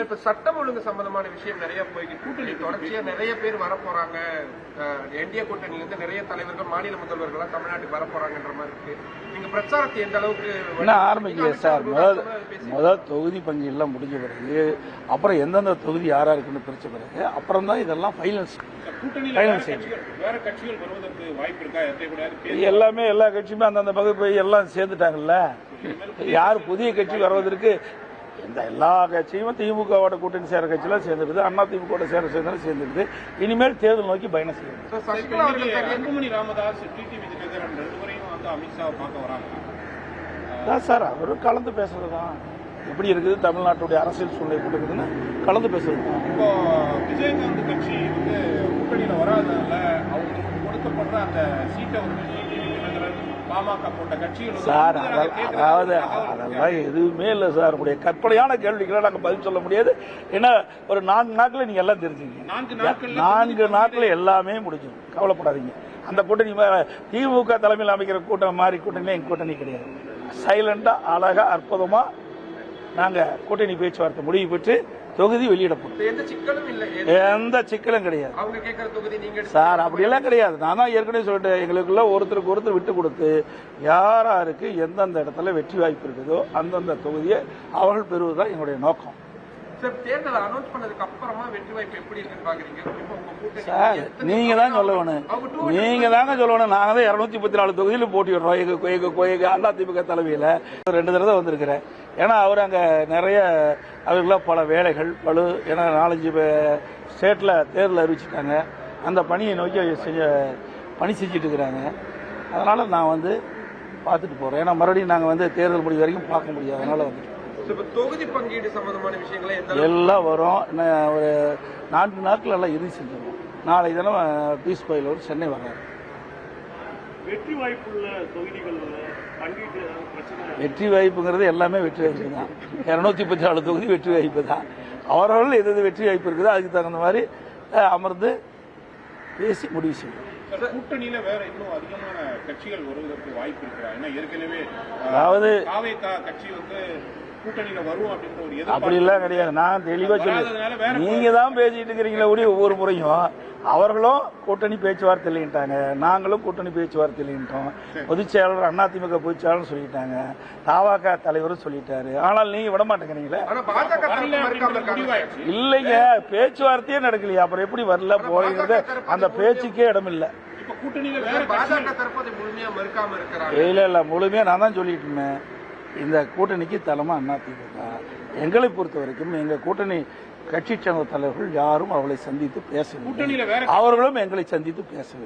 இப்ப சட்டம் ஒழுங்கு சம்பந்தமான விஷயம் நிறைய போய்கிட்டு கூட்டணி தொடர்ச்சியா நிறைய பேர் வரப்போறாங்க. என்டிஏ கூட்டணியில இருந்து நிறைய தலைவர்கள் மாநில முதல்வர்களா தமிழ்நாட்டுக்கு வரப்போறாங்கன்ற மாதிரி இருக்கு. நீங்க பிரச்சாரத்தை எந்த அளவுக்கு ஆரம்பிக்கல சார்? முதல் தொகுதி பங்கு எல்லாம் முடிஞ்ச பிறகு அப்புறம் எந்தெந்த தொகுதி யாரா இருக்குன்னு பிரிச்ச பிறகு அப்புறம் தான் இதெல்லாம் ஃபைனல் எல்லாமே எல்லா கட்சியுமே அந்தந்த பகுதி எல்லாம் சேர்ந்துட்டாங்கல்ல. யார் புதிய கட்சி வருவதற்கு இந்த எல்லா கட்சியும் திமுகவோட கூட்டணி சேர கட்சியெல்லாம் சேர்ந்துருது, அண்ணா திமுக சேர சேர்ந்துருது. இனிமேல் தேர்தல் நோக்கி பயணம் செய்யும். அன்புமணி ராமதாஸ், டிடிவி தினகரன் 2 பேரையும் வந்து அமித்ஷா பார்க்க வராங்க சார். அவரும் கலந்து பேசுறதுதான். எப்படி இருக்குது தமிழ்நாட்டுடைய அரசியல் சூழ்நிலை எப்படி இருக்குதுன்னு கலந்து பேசுறது. இப்போ விஜயகாந்த் கட்சி வந்து கூட்டணியில வராதனால அவங்களுக்கு கொடுக்கப்படுற அந்த சீட்டை வந்து டிடிவி தினகரன் பாமக போட்ட கட்சிகள் சார் அதாவது அதெல்லாம் எதுவுமே இல்லை சார். உங்களுடைய கற்பனையான கேள்விகளை நாங்கள் பதில் சொல்ல முடியாது. ஏன்னா ஒரு 4 நாட்கள் நீங்க எல்லாம் தெரிஞ்சுக்கீங்க. 4 நாட்கள் எல்லாமே முடிஞ்சிடும், கவலைப்படாதீங்க. அந்த கூட்டணி திமுக தலைமையில் அமைக்கிற கூட்டம் மாதிரி கூட்டணியில எங்க கூட்டணி கிடையாது. சைலண்டா அழகா அற்புதமா நாங்க கூட்டணி பேச்சுவார்த்தை முடிவு பெற்று தொகுதி வெளியிடப்படும். எந்த சிக்கலும் கிடையாது சார். அப்படியெல்லாம் கிடையாது. நான் தான் ஏற்கனவே சொல்லிட்டேன், எங்களுக்குள்ள ஒருத்தருக்கு ஒருத்தர் விட்டு கொடுத்து யாராருக்கு எந்தெந்த இடத்துல வெற்றி வாய்ப்பு இருக்குதோ அந்தந்த தொகுதியை அவர்கள் பெறுவதுதான் எங்களுடைய நோக்கம். சார் நீங்க தான் சொல்லணும், நீங்க தாங்க சொல்லணும். நாங்க தான் 234 தொகுதியில் போட்டிடுறோம். அண்ணா திமுக தலைமையில் 2 தடவை வந்திருக்கிறேன். ஏன்னா அவர் அங்க நிறைய அவர்களாம் பல வேலைகள் பழு. ஏன்னா 4-5 ஸ்டேட்ல தேர்தல் அறிவிச்சுட்டாங்க. அந்த பணியை நோக்கி பணி செஞ்சுட்டு இருக்கிறாங்க. அதனால நான் வந்து பார்த்துட்டு போறேன். ஏன்னா மறுபடியும் நாங்கள் வந்து தேர்தல் முடிவு வரைக்கும் பார்க்க முடியாது. அதனால வந்துட்டு தொகுதி பங்கீடு சம்பந்தமான விஷயங்கள் எல்லாம் வரும். ஒரு 4 நாட்கள் எல்லாம் இறுதி செஞ்சிடும். நாளை தினம் பீஸ் கோயில் ஒரு சென்னை வர்றாரு. வெற்றி வாய்ப்புள்ள தொகுதிகள் வெற்றி வாய்ப்புங்கிறது எல்லாமே வெற்றி வாய்ப்பு தான். 234 தொகுதி வெற்றி வாய்ப்பு தான். அவர்கள் எது வெற்றி வாய்ப்பு இருக்குதோ அதுக்கு தகுந்த மாதிரி அமர்ந்து பேசி முடிவு செய்யும். கூட்டணியில வேற இன்னும் அதிகமான கட்சிகள் வருவதற்கு வாய்ப்பு இருக்கிறா? ஏன்னா ஏற்கனவே அதாவது கட்சி வந்து கூட்டணியில வரும் அப்படின்ற ஒரு அப்படி எல்லாம் கிடையாது. நான் தெளிவா சொல்லி நீங்க தான் பேசிட்டு இருக்கிறீங்களா ஒவ்வொரு முறையும். அவர்களும் கூட்டணி பேச்சுவார்த்தை இல்லைன்ட்டாங்க, நாங்களும் கூட்டணி பேச்சுவார்த்தை இல்லைன்ட்டோம். பொதுச் செயலாளர் அதிமுக பொதுச் செயலாளர் சொல்லிட்டாங்க, தவாக தலைவரும் சொல்லிட்டாரு. ஆனால் நீங்க விட மாட்டேங்கிறீங்களே. இல்லைங்க, பேச்சுவார்த்தையே நடக்கலையா? அப்புறம் எப்படி வரல போகிறது? அந்த பேச்சுக்கே இடம் இல்லை. இல்ல முழுமையா நான் தான் சொல்லிட்டு இருந்தேன். இந்த கூட்டணிக்கு தலைமை அதிமுக. எங்களை பொறுத்த வரைக்கும் எங்க கூட்டணி கட்சி சேர்ந்த தலைவர்கள் யாரும் அவளை சந்தித்து பேசவில்லை. அவர்களும் எங்களை சந்தித்து பேசவில்லை.